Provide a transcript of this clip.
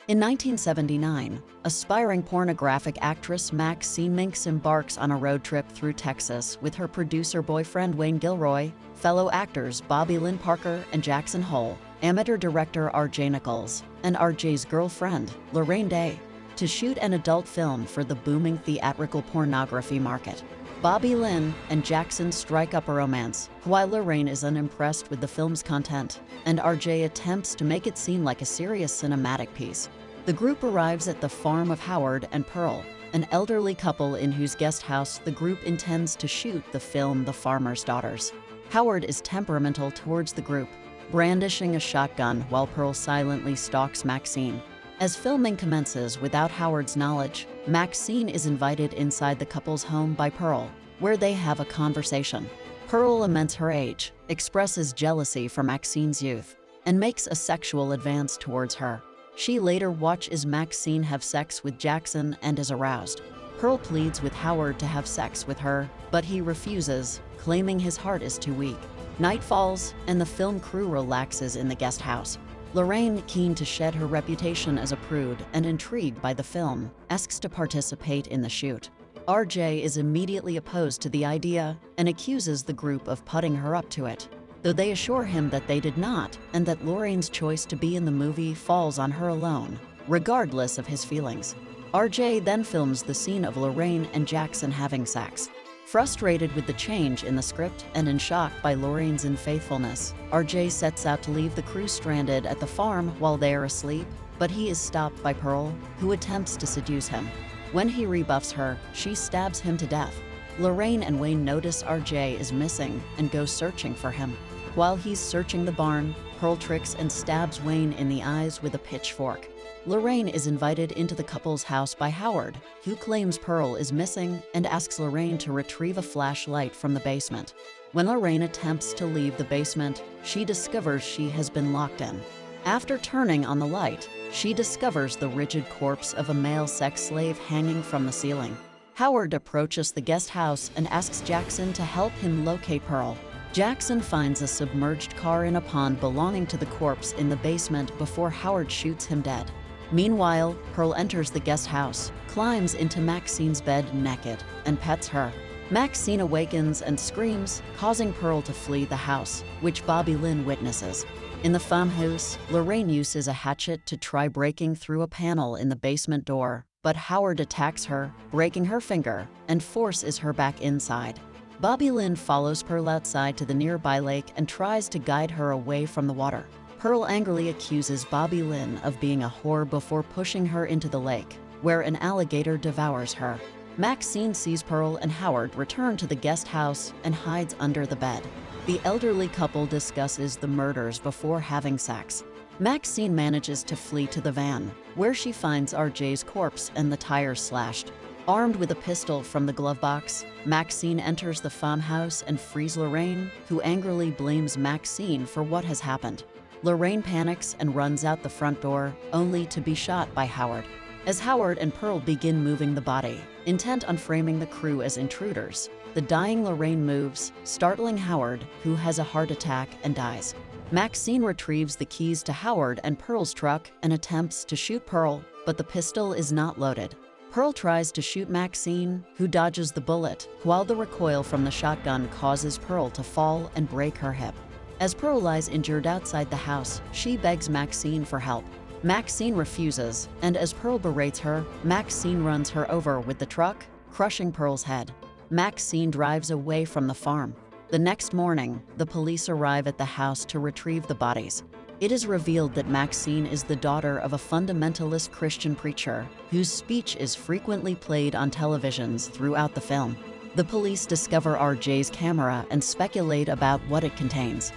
In 1979, aspiring pornographic actress Maxine Minks embarks on a road trip through Texas with her producer boyfriend Wayne Gilroy, fellow actors Bobby Lynn Parker and Jackson Hole, amateur director R.J. Nichols, and R.J.'s girlfriend, Lorraine Day, to shoot an adult film for the booming theatrical pornography market. Bobby Lynn and Jackson strike up a romance, while Lorraine is unimpressed with the film's content, and R.J. attempts to make it seem like a serious cinematic piece. The group arrives at the farm of Howard and Pearl, an elderly couple in whose guest house the group intends to shoot the film The Farmer's Daughters. Howard is temperamental towards the group, brandishing a shotgun while Pearl silently stalks Maxine. As filming commences without Howard's knowledge, Maxine is invited inside the couple's home by Pearl, where they have a conversation. Pearl laments her age, expresses jealousy for Maxine's youth, and makes a sexual advance towards her. She later watches Maxine have sex with Jackson and is aroused. Pearl pleads with Howard to have sex with her, but he refuses, claiming his heart is too weak. Night falls, and the film crew relaxes in the guest house. Lorraine, keen to shed her reputation as a prude and intrigued by the film, asks to participate in the shoot. RJ is immediately opposed to the idea and accuses the group of putting her up to it, though they assure him that they did not and that Lorraine's choice to be in the movie falls on her alone, regardless of his feelings. RJ then films the scene of Lorraine and Jackson having sex. Frustrated with the change in the script and in shock by Lorraine's unfaithfulness, RJ sets out to leave the crew stranded at the farm while they are asleep, but he is stopped by Pearl, who attempts to seduce him. When he rebuffs her, she stabs him to death. Lorraine and Wayne notice RJ is missing and go searching for him. While he's searching the barn, Pearl tricks and stabs Wayne in the eyes with a pitchfork. Lorraine is invited into the couple's house by Howard, who claims Pearl is missing and asks Lorraine to retrieve a flashlight from the basement. When Lorraine attempts to leave the basement, she discovers she has been locked in. After turning on the light, she discovers the rigid corpse of a male sex slave hanging from the ceiling. Howard approaches the guest house and asks Jackson to help him locate Pearl. Jackson finds a submerged car in a pond belonging to the corpse in the basement before Howard shoots him dead. Meanwhile, Pearl enters the guest house, climbs into Maxine's bed naked, and pets her. Maxine awakens and screams, causing Pearl to flee the house, which Bobby Lynn witnesses. In the farmhouse, Lorraine uses a hatchet to try breaking through a panel in the basement door, but Howard attacks her, breaking her finger, and forces her back inside. Bobby Lynn follows Pearl outside to the nearby lake and tries to guide her away from the water. Pearl angrily accuses Bobby Lynn of being a whore before pushing her into the lake, where an alligator devours her. Maxine sees Pearl and Howard return to the guest house and hides under the bed. The elderly couple discusses the murders before having sex. Maxine manages to flee to the van, where she finds RJ's corpse and the tires slashed. Armed with a pistol from the glove box, Maxine enters the farmhouse and frees Lorraine, who angrily blames Maxine for what has happened. Lorraine panics and runs out the front door, only to be shot by Howard. As Howard and Pearl begin moving the body, intent on framing the crew as intruders, the dying Lorraine moves, startling Howard, who has a heart attack and dies. Maxine retrieves the keys to Howard and Pearl's truck and attempts to shoot Pearl, but the pistol is not loaded. Pearl tries to shoot Maxine, who dodges the bullet, while the recoil from the shotgun causes Pearl to fall and break her hip. As Pearl lies injured outside the house, she begs Maxine for help. Maxine refuses, and as Pearl berates her, Maxine runs her over with the truck, crushing Pearl's head. Maxine drives away from the farm. The next morning, the police arrive at the house to retrieve the bodies. It is revealed that Maxine is the daughter of a fundamentalist Christian preacher, whose speech is frequently played on televisions throughout the film. The police discover RJ's camera and speculate about what it contains.